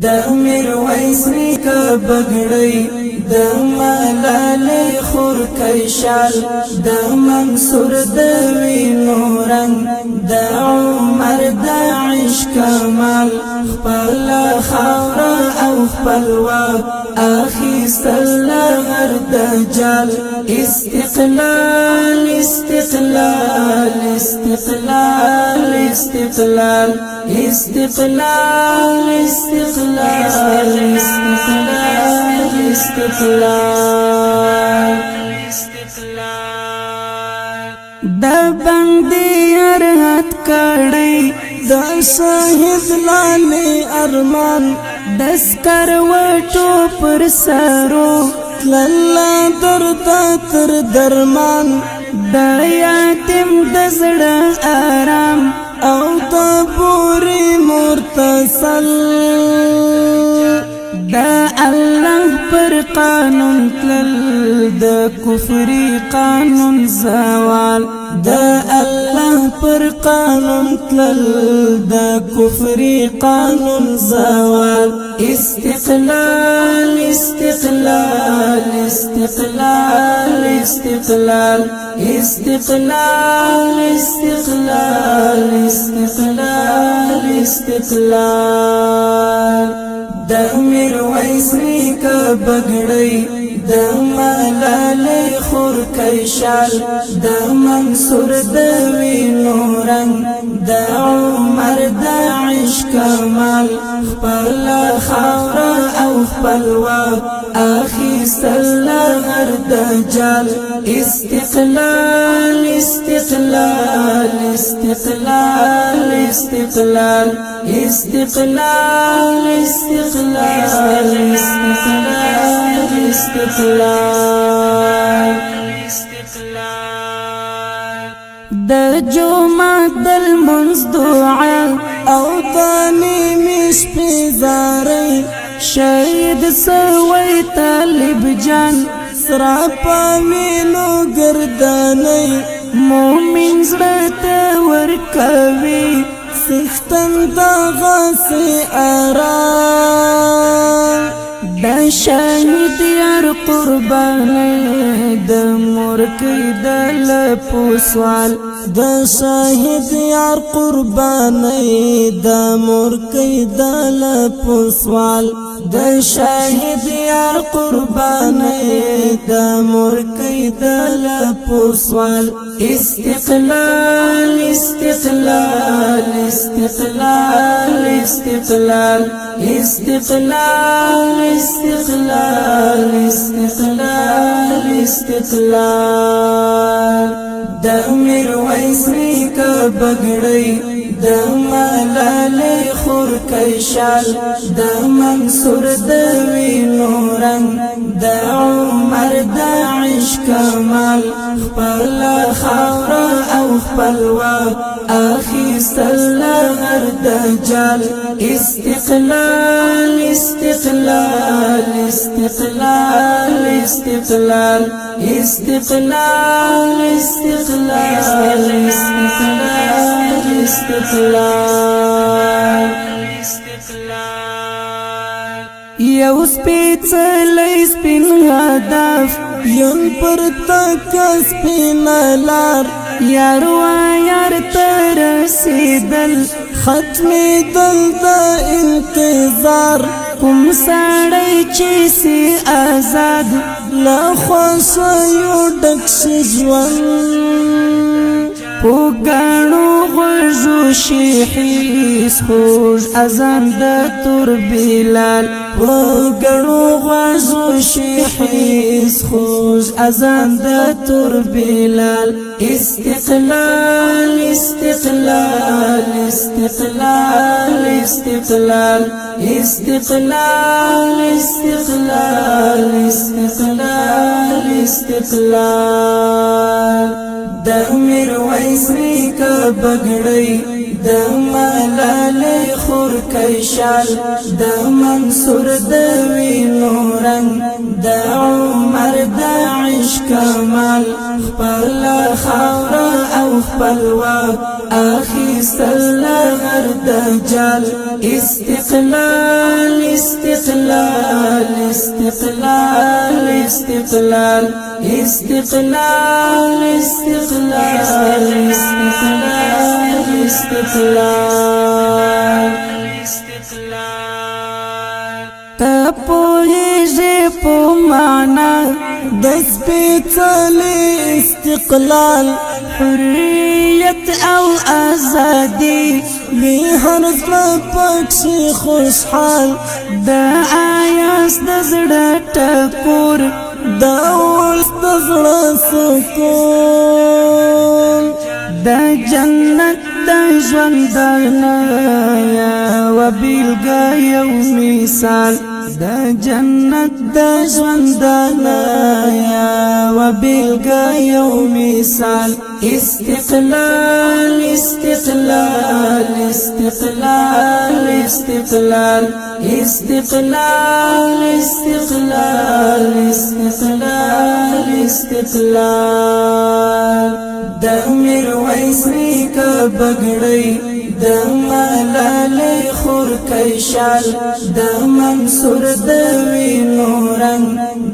د میرویس نیکه بګړۍ د ملالۍ خور کیشال د منصور د وینو رنگ د عمر د عشق کمال خپل خاوره او خپل واک اخیستل هر دجال استقلال استقلال استقلال استقلال استقلال استقلال استقلال استقلال د بندي ارهت کړي د شهید لاله ارمان دسکر وټو پر سرو لاله درد تر درمان د یتیم د زړه آرام او د پوری مرتسل دا الله پر قانون تلل دا کفری قانون زوال دا الله پر قانون تلل دا کفری قانون زوال استقلال استقلال استقلال استقلال استقلال استقلال استقلال استقلال د میرویس نیکه بګړۍ د ملالۍ خور کیشال د منصور د وینو رنگ د عمر د عشق کمال خپل خاوره او خپل واک اخیستل هر دجال استقلال استقلال استقلال استقلال استقلال استقلال استقلال استقلال د جمعه دل منز دعا او تانی مش پیزاری شهید سوی طالب جان سرا پامینو گردانی مومن زړه ورکوي سختن دا غاسی آرام دا شاهد یار قربانی دا مرکی دا لپوسوال دا شاهد یار قربانی دا مرکی دا لپوسوال دا شاهد یار قربانی دا مرکی دا لپوسوال استقلال استقلال استقلال استقلال استقلال استقلال استقلال استقلال د میرویس نیکه بګړۍ د ملالۍ خور کیشال د منصور د وینو رنگ د عمر د عشق کمال خپل خاوره او خپل واک اخیستل هر دجال استقلال استقلال استقلال استقلال استقلال استقلال استقلال استقلال یو سپیڅلی سپین هدف یون پر تک سپین لار یار و یار ترسیدل ختمی دل دا انتظار کوم سړی چې سي آزاد لا خوښیو ډک شي ژوند پوګانو غوږو شي حس خوږ اذان د تور بلال پوګانو غوږو شي حس خوږ اذان د تور بلال استقلال استقلال استقلال استقلال استقلال استقلال استقلال استقلال د میرویس نیکه بګړۍ د ملالۍ خور کیشال د منصور د وینو رنگ د عمر د عشق کمال خپل خاوره او خپل واک اخیستل هر دجال استقلال استقلال استقلال استقلال استقلال استقلال استقلال تپوهیږي په معنا د سپېڅلي استقلال حریت او ازادي وی هر زړه پکې خوشحال د آیاس د زړه ټکور د ولس د زړه سکون د جنت د ژوندانه و بیلګه یو مثال د جنت د ژوندانه و بیلګه یو مثال استقلال استقلال استقلال استقلال استقلال استقلال استقلال استقلال د میرویس نیکه بګړۍ د ملالۍ خورکۍ شال د منصور د وینو رنګ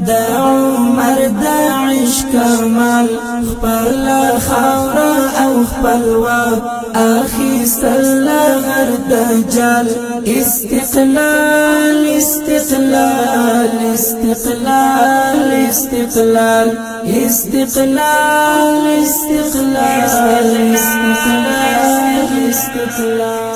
د عمر د عشق کمال خپل خاوره او خپلواک اخیستل غر دجال استقلال استقلال استقلال استقلال استقلال استقلال استقلال استقلال